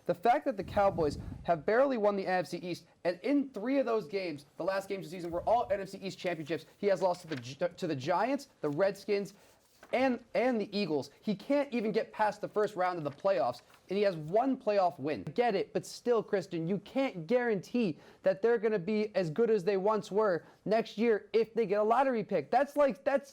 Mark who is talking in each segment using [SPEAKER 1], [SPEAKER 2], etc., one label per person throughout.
[SPEAKER 1] The fact that the Cowboys have barely won the NFC East, and in 3 of those games, the last games of the season were all NFC East championships. He has lost to the Giants, the Redskins, and the Eagles. He can't even get past the first round of the playoffs, and he has 1 playoff win. I get it, but still, Kristen, you can't guarantee that they're going to be as good as they once were next year if they get a lottery pick. That's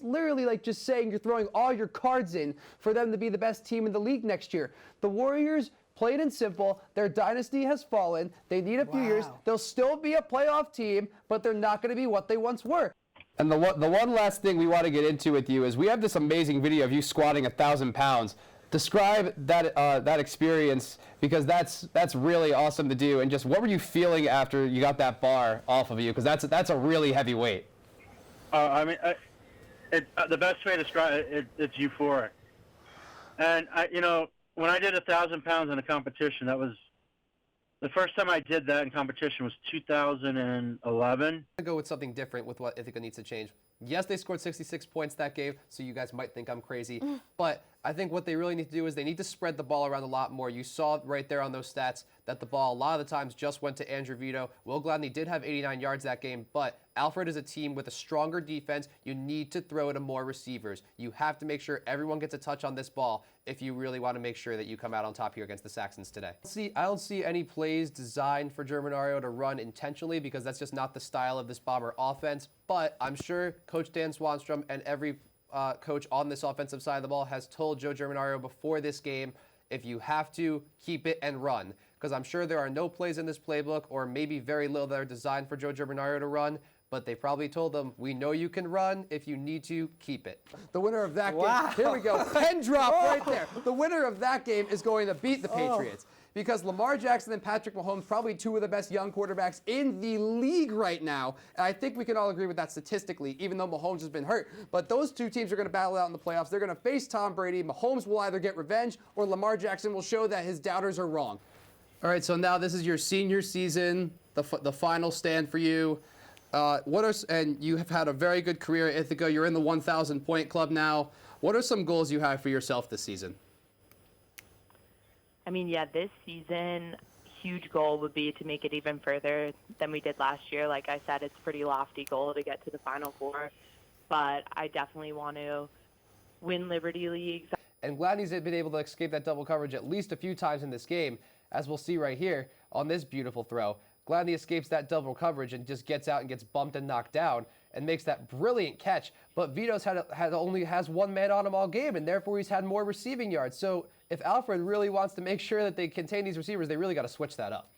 [SPEAKER 1] literally like just saying you're throwing all your cards in for them to be the best team in the league next year. The Warriors, plain and simple, their dynasty has fallen. They need a few years. They'll still be a playoff team, but they're not going to be what they once were. And the one last thing we want to get into with you is we have this amazing video of you squatting 1,000 pounds. Describe that experience, because that's really awesome to do. And just what were you feeling after you got that bar off of you? Because that's a really heavy weight.
[SPEAKER 2] The best way to describe it, it's euphoric. And when I did 1,000 pounds in a competition, that was the first time I did that in competition was 2011.
[SPEAKER 3] To go with something different with what Ithaca needs to change. Yes, they scored 66 points that game, so you guys might think I'm crazy. But I think what they really need to do is they need to spread the ball around a lot more. You saw right there on those stats that the ball a lot of the times just went to Andrew Vito. Will Gladney did have 89 yards that game, but Alfred is a team with a stronger defense. You need to throw it to more receivers. You have to make sure everyone gets a touch on this ball if you really want to make sure that you come out on top here against the Saxons today. I don't see any plays designed for Germanario to run intentionally, because that's just not the style of this Bomber offense. But I'm sure Coach Dan Swanstrom and every coach on this offensive side of the ball has told Joe Germanario before this game, if you have to, keep it and run. Because I'm sure there are no plays in this playbook, or maybe very little that are designed for Joe Germanario to run, but they probably told them, we know you can run. If you need to, keep it.
[SPEAKER 1] The winner of that game, here we go, pen drop right there. The winner of that game is going to beat the Patriots. Because Lamar Jackson and Patrick Mahomes, probably 2 of the best young quarterbacks in the league right now. And I think we can all agree with that statistically, even though Mahomes has been hurt. But those 2 teams are going to battle out in the playoffs. They're going to face Tom Brady. Mahomes will either get revenge, or Lamar Jackson will show that his doubters are wrong. All right, so now this is your senior season, the final stand for you. And you have had a very good career at Ithaca. You're in the 1,000 point club now. What are some goals you have for yourself this season?
[SPEAKER 4] This season, huge goal would be to make it even further than we did last year. Like I said, it's a pretty lofty goal to get to the Final Four, but I definitely want to win Liberty Leagues.
[SPEAKER 3] And Gladney's been able to escape that double coverage at least a few times in this game, as we'll see right here on this beautiful throw. Gladney escapes that double coverage and just gets out and gets bumped and knocked down and makes that brilliant catch. But Vito's only has 1 man on him all game, and therefore he's had more receiving yards. So if Alfred really wants to make sure that they contain these receivers, they really got to switch that up.